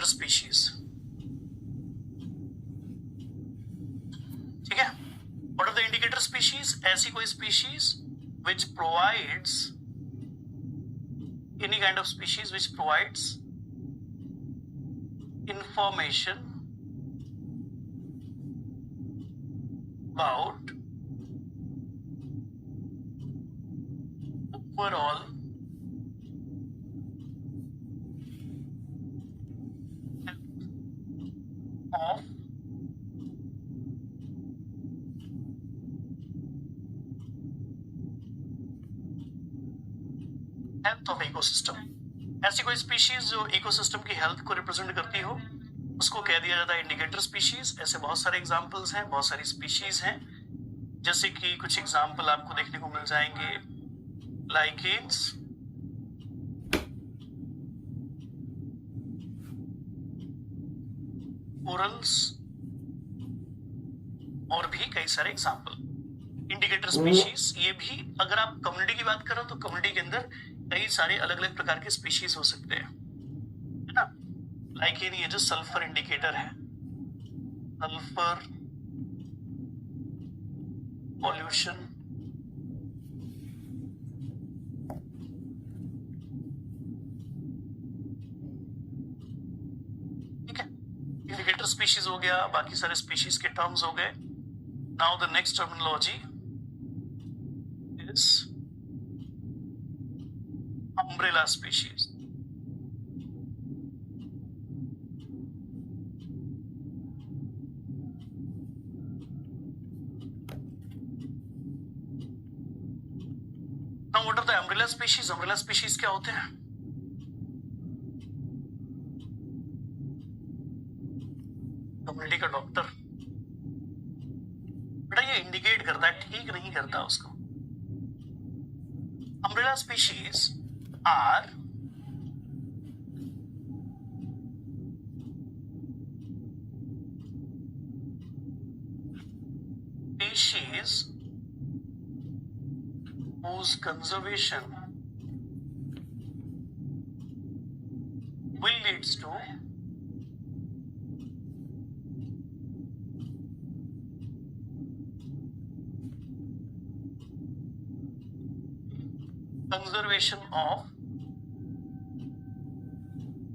Indicator species, ठीक है। What are the indicator species? ऐसी कोई species which provides any kind of species which provides information about overall of health of ecosystem. ऐसी कोई species जो ecosystem की health को रिप्रेजेंट करती हो उसको कह दिया जाता है इंडिकेटर स्पीशीज। ऐसे बहुत सारे एग्जांपल्स हैं, बहुत सारी स्पीशीज हैं, जैसे कि कुछ एग्जांपल आपको देखने को मिल जाएंगे, लाइकेन्स, कोरल्स और भी कई सारे एग्जांपल। इंडिकेटर स्पीशीज ये भी, अगर आप कम्युनिटी की बात करो तो कम्युनिटी के अंदर कई सारे अलग अलग प्रकार के स्पीशीज हो सकते हैं, है ना। लाइकेन ये जो सल्फर इंडिकेटर है, सल्फर पॉल्यूशन, ठीक है, इंडिकेटर स्पीशीज हो गया, बाकी सारे स्पीशीज के टर्म्स हो गए। Now the next terminology is umbrella species। Now what are the umbrella species? Umbrella species क्या होते हैं? कम्युनिटी का डॉक्टर बेटा ये इंडिकेट करता है, ठीक नहीं करता उसको। umbrella species are species whose conservation will leads to conservation of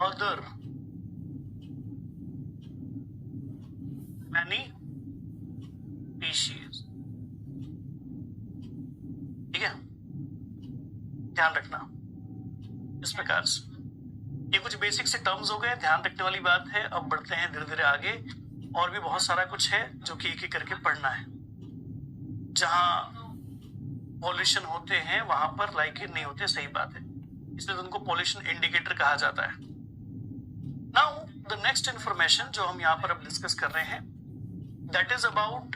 other many species, ठीक है, ध्यान रखना इस प्रकार से। ये कुछ बेसिक से टर्म्स हो गए, ध्यान रखने वाली बात है। अब बढ़ते हैं धीरे धीरे आगे, और भी बहुत सारा कुछ है जो कि एक एक करके पढ़ना है। जहां पॉल्यूशन होते हैं वहां पर लाइकेन नहीं होते, सही बात है, इसलिए उनको पॉल्यूशन इंडिकेटर कहा जाता है। नाउ द नेक्स्ट इंफॉर्मेशन जो हम यहाँ पर अब डिस्कस कर रहे हैं, that is about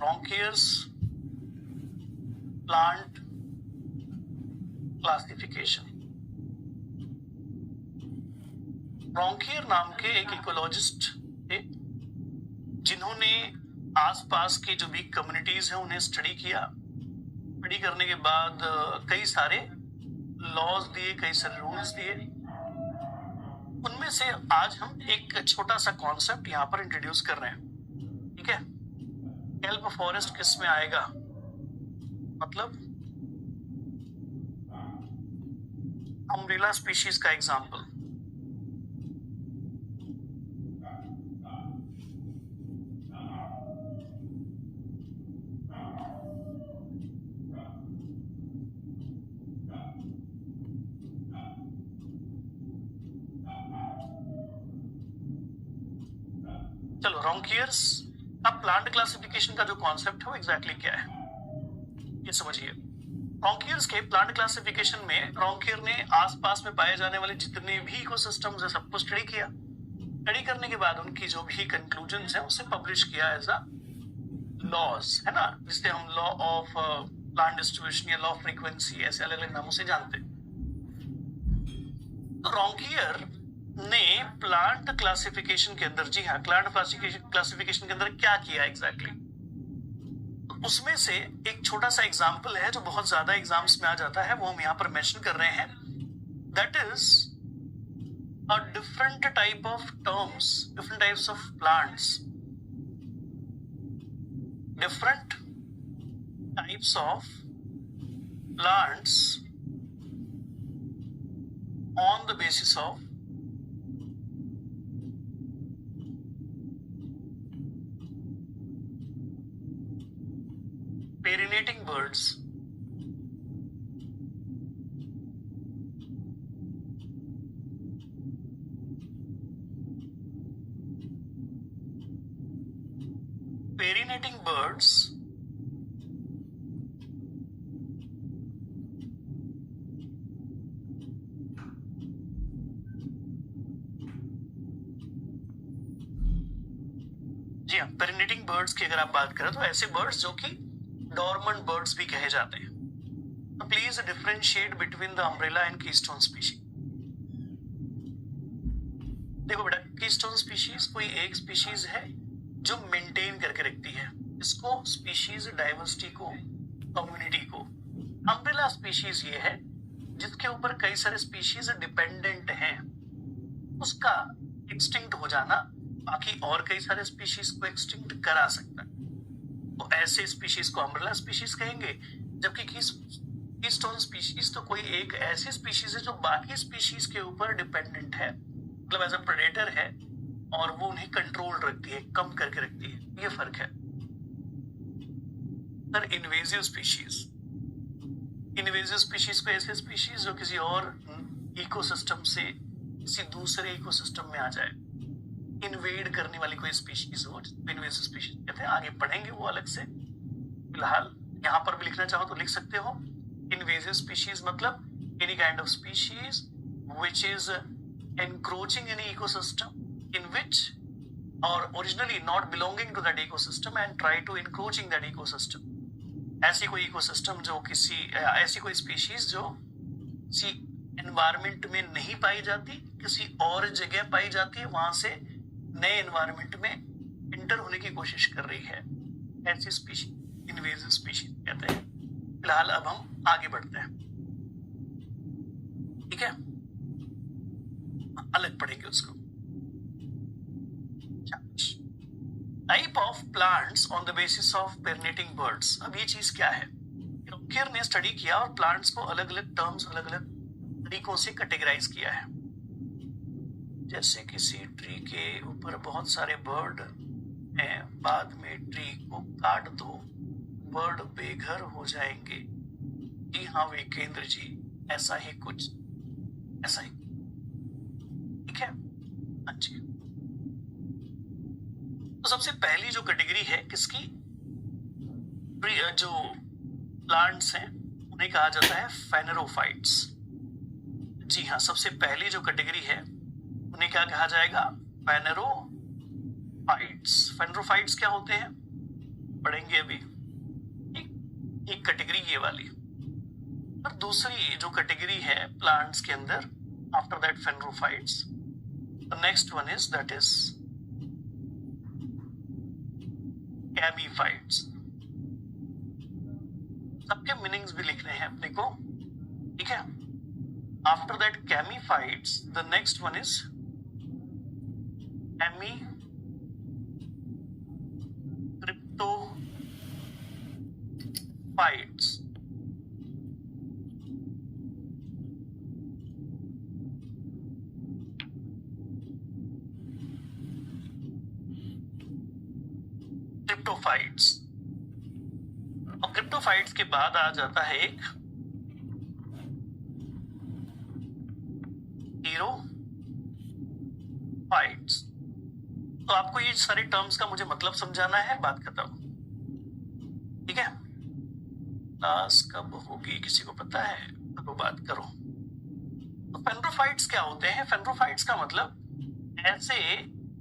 Raunkiaer's plant classification. Raunkiaer नाम के एक इकोलॉजिस्ट थे जिन्होंने आसपास के जो भी कम्युनिटीज हैं उन्हें स्टडी किया। स्टडी करने के बाद कई सारे लॉज दिए, कई सारे रूल्स दिए। उनमें से आज हम एक छोटा सा कॉन्सेप्ट यहाँ पर इंट्रोड्यूस कर रहे हैं, ठीक है। केल्प फॉरेस्ट किस में आएगा? मतलब अम्ब्रेला स्पीशीज का एग्जाम्पल। चलो, ब्रोंकियर्स। अब प्लांट क्लासिफिकेशन का जो कॉन्सेप्ट है वो एग्जैक्टली क्या है ये समझिए। ब्रोंकियर्स के प्लांट क्लासिफिकेशन में ब्रोंकियर ने आसपास में पाए जाने वाले जितने भी इकोसिस्टम्स है सबको स्टडी किया। स्टडी करने के बाद उनकी जो भी कंक्लूजन्स है उसे पब्लिश किया एज अ लॉज, है ना, जिसे हम लॉ ऑफ प्लांट डिस्ट्रीब्यूशन या लॉ ऑफ फ्रीक्वेंसी ऐसे अलग अलग नामों से जानते हैं। तो रॉन्कियर ने प्लांट क्लासिफिकेशन के अंदर, जी हाँ, प्लांट क्लासिफिकेशन के अंदर क्या किया एग्जैक्टली, उसमें से एक छोटा सा एग्जाम्पल है जो बहुत ज्यादा एग्जाम्स में आ जाता है, वो हम यहाँ पर मेंशन कर रहे हैं. That is a different type of terms, different types of plants, different types of plants on the basis of perinating birds. Perinating birds जी हाँ, पेरिनेटिंग बर्ड्स की अगर आप बात करें तो ऐसे बर्ड्स जो कि डॉर्मेंट बर्ड्स भी कहे जाते हैं. तो please differentiate between the umbrella and keystone species. देखो बेटा, कीस्टोन स्पीशीज कोई एक स्पीशीज है जो मेंटेन करके रखती है इसको, स्पीशीज डाइवर्सिटी को, कम्युनिटी को. अम्ब्रेला स्पीशीज ये है जिसके ऊपर कई सारे स्पीशीज डिपेंडेंट हैं, उसका एक्सटिंक्ट हो जाना बाकी और कई सारे स्पीशीज को एक्सटिंक्ट करा सकता है. तो ऐसे स्पीशीज को अम्ब्रेला स्पीशीज कहेंगे. जबकि कीस्टोन स्पीशीज तो कोई एक ऐसी स्पीशीज है जो बाकी स्पीशीज के ऊपर डिपेंडेंट है, मतलब एज अ प्रेडेटर है और वो उन्हें कंट्रोल रखती है, कम करके रखती है. ये फर्क है. Sir invasive species, invasive species को ऐसे स्पीशीज जो किसी और इकोसिस्टम से किसी दूसरे इकोसिस्टम में आ जाए, इन्वेड करने वाली कोई स्पीशीज हो, इन्वेजिव स्पीशीज कहते हैं. आगे पढ़ेंगे वो अलग से. फिलहाल यहाँ पर भी लिखना चाहो तो लिख सकते हो. इन्वेजिव स्पीशीज मतलब any kind of species which is encroaching in ecosystem in which or originally not belonging to that ecosystem and try to encroaching that ecosystem. ऐसी कोई इकोसिस्टम जो किसी, ऐसी कोई स्पीशीज जो किसी एनवायरमेंट में नहीं पाई जाती, किसी और जगह पाई जाती है, वहां से नए एनवायरमेंट में इंटर होने की कोशिश कर रही है, ऐसी स्पीशीज इन्वेजिव स्पीशीज कहते हैं. फिलहाल अब हम आगे बढ़ते हैं. ठीक है, अलग पढ़ेंगे उसको. Type of plants on the basis of perennating buds. अब ये चीज क्या है, रॉन्कियर ने स्टडी किया और प्लांट्स को अलग अलग टर्म्स, अलग अलग तरीकों से कैटेगराइज किया है. जैसे किसी ट्री के ऊपर बहुत सारे बर्ड हैं, बाद में ट्री को काट दो, बर्ड बेघर हो जाएंगे. जी हाँ विकेंद्र जी, ऐसा ही कुछ, ऐसा ही. ठीक है, हाँ जी. तो सबसे पहली जो कैटेगरी है किसकी, जो प्लांट्स हैं उन्हें कहा जाता है फेनेरोफाइट्स. जी हाँ, सबसे पहली जो कैटेगरी है उन्हें क्या कहा जाएगा, फेनेरोफाइट्स. फेनेरोफाइट्स क्या होते हैं पढ़ेंगे अभी. एक कैटेगरी ये वाली. और दूसरी जो कैटेगरी है प्लांट्स के अंदर after that phanerophytes, the next one is that is chamaephytes. सबके मीनिंग्स भी लिखने हैं अपने को. ठीक है, after that chamaephytes the next one is cryptophytes. Cryptophytes. और क्रिप्टोफाइट्स के बाद आ जाता है एक हीरोफाइट्स. तो आपको ये सारे टर्म्स का मुझे मतलब समझाना है, बात खत्म. ठीक है, क्लास कब होगी किसी को पता है तो बात करो. तो फेनेरोफाइट्स क्या होते हैं, फेनेरोफाइट्स का मतलब ऐसे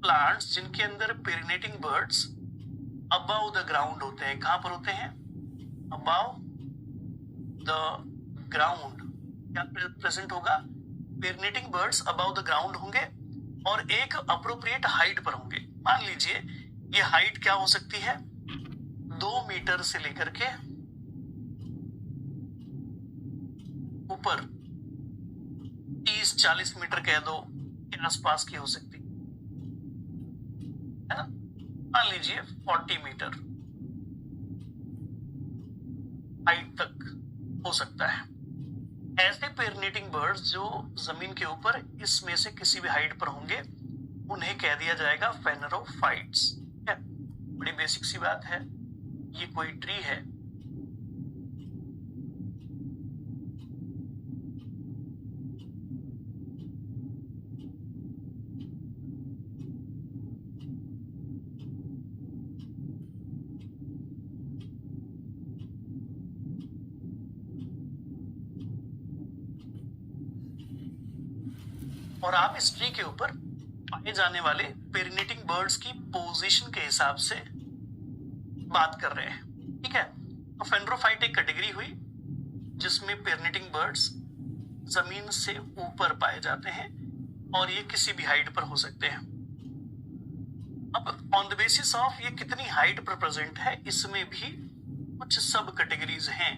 प्लांट्स जिनके अंदर पेरिनेटिंग बर्ड्स अबव द ग्राउंड होते हैं. कहां पर होते हैं, अबव द ग्राउंड. क्या प्रेजेंट होगा, पेरिनेटिंग बर्ड्स अबव द ग्राउंड होंगे और एक अप्रोप्रिएट हाइट पर होंगे। मान लीजिए ये हाइट क्या हो सकती है, 2 मीटर से लेकर के ऊपर 30-40 मीटर कह दो के आसपास की हो सकती है ना। मान लीजिए 40 मीटर हाइट तक हो सकता है। ऐसे पेरिनेटिंग बर्ड्स जो जमीन के ऊपर इसमें से किसी भी हाइट पर होंगे उन्हें कह दिया जाएगा फेनरोफाइट्स। बड़ी बेसिक सी बात है। ये कोई ट्री है, और आप इस ट्री के ऊपर पाए जाने वाले पेरिनेटिंग बर्ड्स की पोजीशन के हिसाब से बात कर रहे हैं। ठीक है, तो फेनरोफाइट एक कैटेगरी हुई जिसमें पेरिनेटिंग बर्ड्स जमीन से ऊपर पाए जाते हैं और ये किसी भी हाइट पर हो सकते हैं। अब ऑन द बेसिस ऑफ ये कितनी हाइट पर प्रेजेंट है, इसमें भी कुछ सब कैटेगरीज हैं।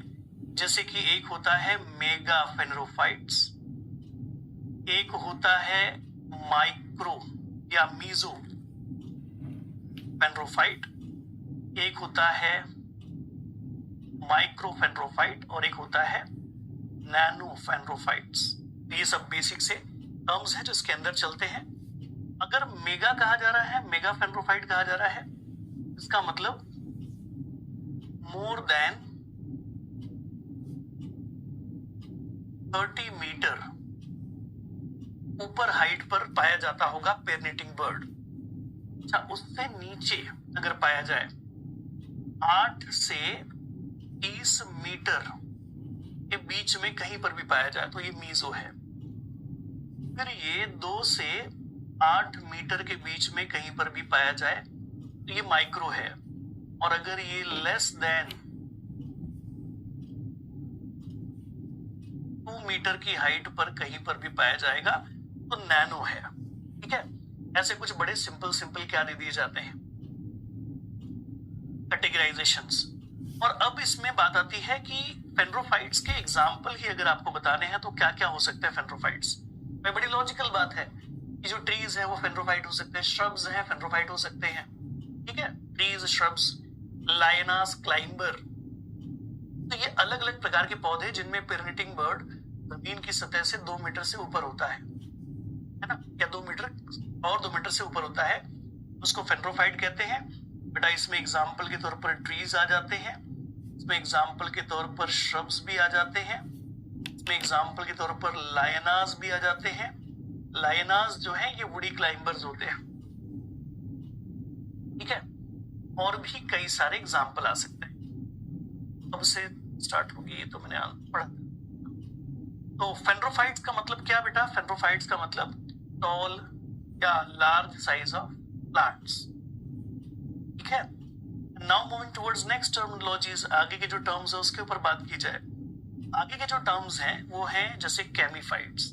जैसे कि एक होता है मेगा फेनरोफाइट्स, एक होता है माइक्रो या मीजो फेनरोफाइट, एक होता है माइक्रो फेनरोफाइट और एक होता है नैनो फेनरोफाइट्स। ये सब बेसिक से टर्म्स हैं जिसके अंदर चलते हैं। अगर मेगा कहा जा रहा है, मेगा फेनरोफाइट कहा जा रहा है, इसका मतलब मोर देन 30 मीटर ऊपर हाइट पर पाया जाता होगा पेरिनेटिंग बर्ड। अच्छा, उससे नीचे अगर पाया जाए 8 से 30 मीटर के बीच में कहीं पर भी पाया जाए तो ये मीजो है। फिर ये 2 से 8 मीटर के बीच में कहीं पर भी पाया जाए तो ये माइक्रो है। और अगर ये लेस देन 2 मीटर की हाइट पर कहीं पर भी पाया जाएगा तो नैनो है। ठीक है, ऐसे कुछ बड़े सिंपल क्या दे दिए जाते हैं, कैटेगराइजेशंस। और अब इसमें बात आती है कि फेनरोफाइट्स के एग्जाम्पल ही अगर आपको बताने हैं तो क्या क्या हो सकता है फेनरोफाइट्स में। बड़ी लॉजिकल बात है कि जो ट्रीज है वो फेनरोफाइट हो सकते हैं, श्रब्स हैं फेनरोफाइट हो सकते हैं। ठीक है, ट्रीज, श्रब्स, लायनास, क्लाइंबर, तो ये अलग अलग प्रकार के पौधे जिनमें पेरिनेटिंग बर्ड जमीन की सतह से 2 मीटर से ऊपर होता है ना, या 2 मीटर और 2 मीटर से ऊपर होता है, उसको फेनरोफाइट कहते हैं। बेटा इसमें एग्जाम्पल के तौर पर ट्रीज आ जाते हैं, इसमें एग्जाम्पल के तौर पर श्रब्स भी आ जाते हैं, इसमें एग्जाम्पल के तौर पर लायनास भी आ जाते हैं। लायनास जो है ये वुडी क्लाइंबर्स होते हैं। ठीक है, और भी कई सारे एग्जाम्पल आ सकते हैं। अब से स्टार्ट होगी, ये तो मैंने पढ़ा। तो फेनरोफाइट्स का मतलब क्या बेटा? फेनरोफाइट्स का मतलब टॉल या लार्ज साइज ऑफ प्लांट्स। ठीक है, now moving towards next terminologies. आगे के जो टर्म्स है उसके ऊपर बात की जाए। आगे के जो टर्म्स हैं वो हैं जैसे कैमीफाइट्स।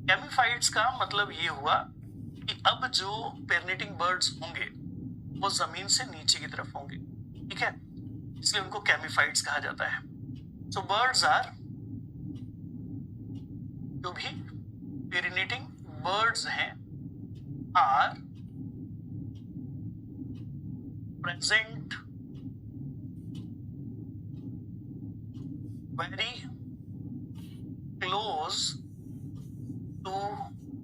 कैमीफाइट्स का मतलब ये हुआ कि अब जो पेरिनेटिंग बर्ड्स होंगे वो जमीन से नीचे की तरफ होंगे। ठीक है, इसलिए उनको कैमीफाइट्स कहा जाता है। सो बर्ड्स आर, जो भी पेरिनेटिंग बर्ड्स हैं are present very close to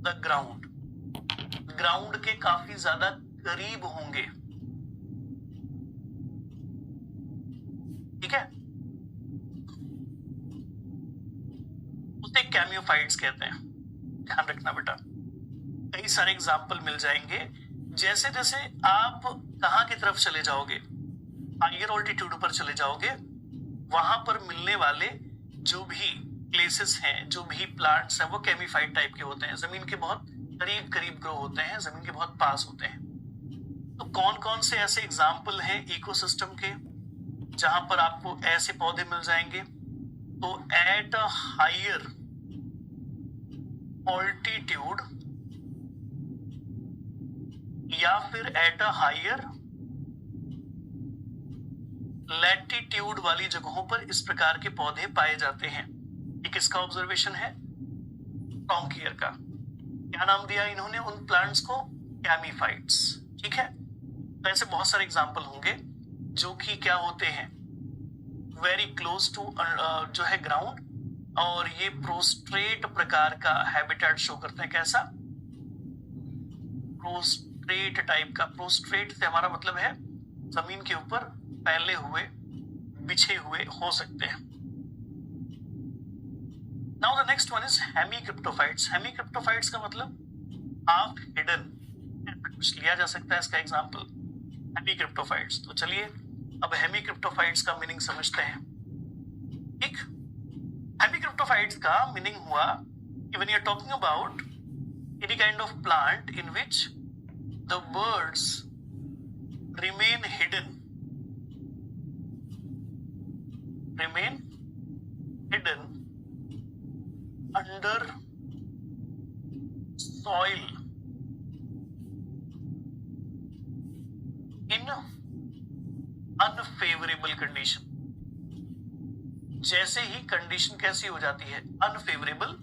the ground. Ground के काफी ज्यादा करीब होंगे। ठीक है, उसे कैमियोफाइट्स कहते हैं। ध्यान रखना बेटा, कई सारे एग्जाम्पल मिल जाएंगे। जैसे जैसे आप कहां की तरफ चले जाओगे, हायर ऑल्टीट्यूड पर चले जाओगे, वहां पर मिलने वाले जो भी प्लेसेस हैं, जो भी प्लांट्स हैं, वो कैमीफाइट टाइप के होते हैं। जमीन के बहुत करीब करीब ग्रो होते हैं, जमीन के बहुत पास होते हैं। तो कौन कौन से ऐसे एग्जाम्पल हैं इकोसिस्टम के जहां पर आपको ऐसे पौधे मिल जाएंगे? तो एट अ हायर ऑल्टीट्यूड या फिर एट अ हायर लैटिट्यूड वाली जगहों पर इस प्रकार के पौधे पाए जाते हैं। ये किसका ऑब्जर्वेशन है? टॉम कियर का। क्या नाम दिया इन्होंने उन प्लांट्स को? कैमीफाइट्स। ठीक है, तो ऐसे बहुत सारे एग्जाम्पल होंगे जो कि क्या होते हैं, वेरी क्लोज टू जो है ग्राउंड, और ये प्रोस्ट्रेट प्रकार का हैबिटेट शो करते हैं। कैसा? प्रोस्ट्रेट टाइप का। प्रोस्ट्रेट से हमारा मतलब है जमीन के ऊपर फैले हुए, बिछे हुए हो सकते हैं। Now the next one is hemicryptophytes. Hemicryptophytes का मतलब हाफ हिडन, कुछ लिया जा सकता है इसका एग्जांपल, हेमीक्रिप्टोफाइट्स। तो चलिए अब हेमीक्रिप्टोफाइट्स का मीनिंग समझते हैं। ठीक, हेमीक्रिप्टोफाइट्स का मीनिंग हुआ कि when you are talking about any kind of plant in which the birds remain hidden, under soil in unfavorable condition। जैसे ही कंडीशन कैसी हो जाती है? अनफेवरेबल,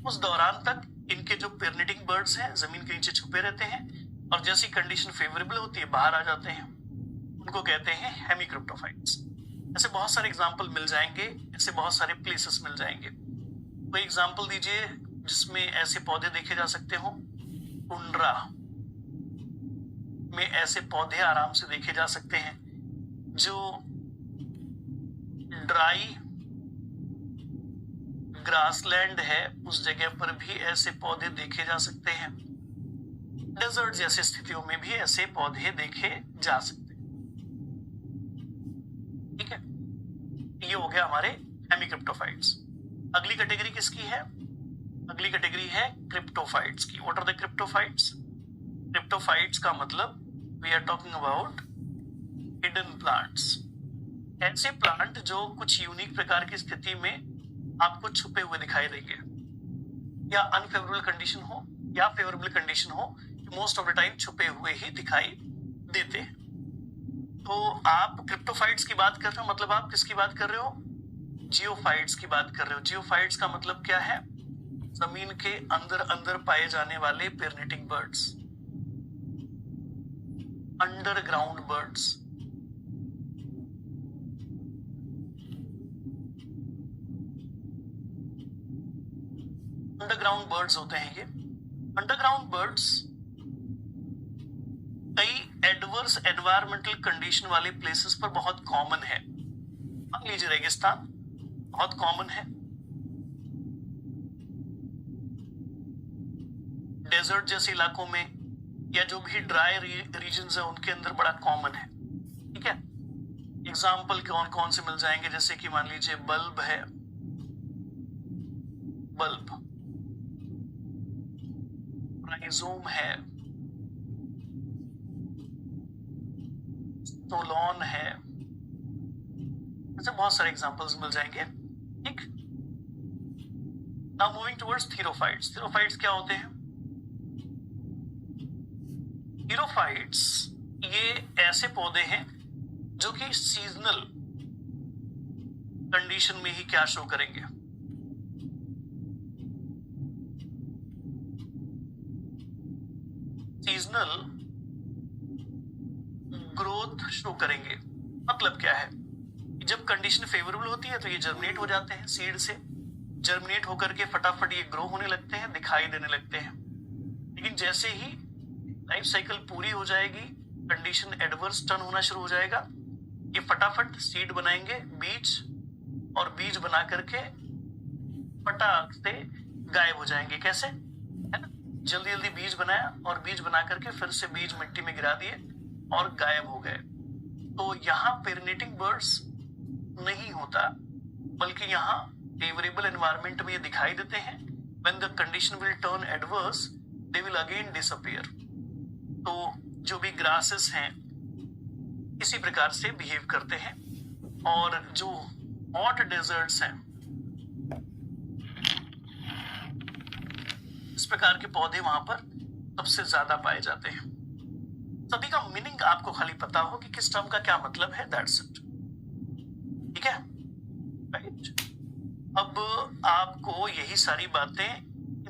उस दौरान तक इनके जो पेर्निटिंग बर्ड्स हैं जमीन के नीचे छुपे रहते हैं, और जैसी कंडीशन फेवरेबल होती है बाहर आ जाते हैं, उनको कहते हैं हेमीक्रिप्टोफाइट्स। ऐसे बहुत सारे एग्जाम्पल मिल जाएंगे, ऐसे बहुत सारे प्लेसेस मिल जाएंगे। कोई एग्जाम्पल दीजिए जिसमें ऐसे पौधे देखे जा सकते हो। टुंड्रा में ऐसे पौधे आराम से देखे जा सकते हैं। जो ड्राई ग्रासलैंड है उस जगह पर भी ऐसे पौधे देखे जा सकते हैं। डेजर्ट जैसी स्थितियों में भी ऐसे पौधे देखे जा सकते हैं। ठीक है, ये हो गया हमारे हेमीक्रिप्टोफाइट्स। अगली कैटेगरी किसकी है? अगली कैटेगरी है क्रिप्टोफाइट्स की। What are the cryptophytes? Cryptophytes का मतलब we are talking about hidden plants. ऐसे प्लांट जो कुछ यूनिक प्रकार की स्थिति में आपको छुपे हुए दिखाई देंगे, या अनफेवरेबल कंडीशन हो या फेवरेबल कंडीशन हो, मोस्ट ऑफ द टाइम छुपे हुए ही दिखाई देते हैं। तो आप क्रिप्टोफाइट्स की बात कर रहे हो, मतलब आप किसकी बात कर रहे हो? जियोफाइट्स की बात कर रहे हो। जियोफाइट्स का मतलब क्या है? जमीन के अंदर अंदर पाए जाने वाले perennating buds, underground buds. Underground buds होते हैं ये। अंडरग्राउंड बर्ड्स कई एडवर्स एनवायरमेंटल कंडीशन वाले प्लेसेस पर बहुत कॉमन है। मान लीजिए रेगिस्तान बहुत कॉमन है, डेजर्ट जैसे इलाकों में, या जो भी ड्राई रीजन्स है उनके अंदर बड़ा कॉमन है। ठीक है, एग्जाम्पल कौन कौन से मिल जाएंगे? जैसे कि मान लीजिए बल्ब है, बल्ब, राइजोम है, सोलॉन है, ऐसे बहुत सारे एग्जांपल्स मिल जाएंगे। ठीक, नाउ मूविंग टुवर्ड्स थीरोफाइट्स। थीरोफाइट्स क्या होते हैं? थीरोफाइट्स ये ऐसे पौधे हैं जो कि सीजनल कंडीशन में ही क्या शो करेंगे? सीजनल ग्रोथ शो करेंगे। मतलब क्या है? जब कंडीशन फेवरेबल होती है तो ये जर्मिनेट हो जाते हैं, सीड से जर्मिनेट होकर के फटाफट ये ग्रो होने लगते हैं, दिखाई देने लगते हैं। लेकिन जैसे ही लाइफ साइकिल पूरी हो जाएगी, कंडीशन एडवर्स टर्न होना शुरू हो जाएगा, ये फटाफट सीड बनाएंगे, बीज, और बीज बना करके फटाक से गायब हो जाएंगे। कैसे? है ना, जल्दी जल्दी बीज बनाया और बीज बना करके फिर से बीज मिट्टी में गिरा दिए और गायब हो गए। तो यहाँ पेर्निटिंग बर्ड्स नहीं होता, बल्कि यहाँ फेवरेबल एनवायरमेंट में ये दिखाई देते हैं। When the condition will turn adverse they will again disappear. तो जो भी ग्रासेस हैं इसी प्रकार से बिहेव करते हैं। और जो हॉट डेजर्ट्स हैं, प्रकार के पौधे वहां पर सबसे ज्यादा पाए जाते हैं। सभी का मीनिंग आपको खाली पता हो कि किस टर्म का क्या मतलब है, दैट्स इट। ठीक है, राइट। अब आपको यही सारी बातें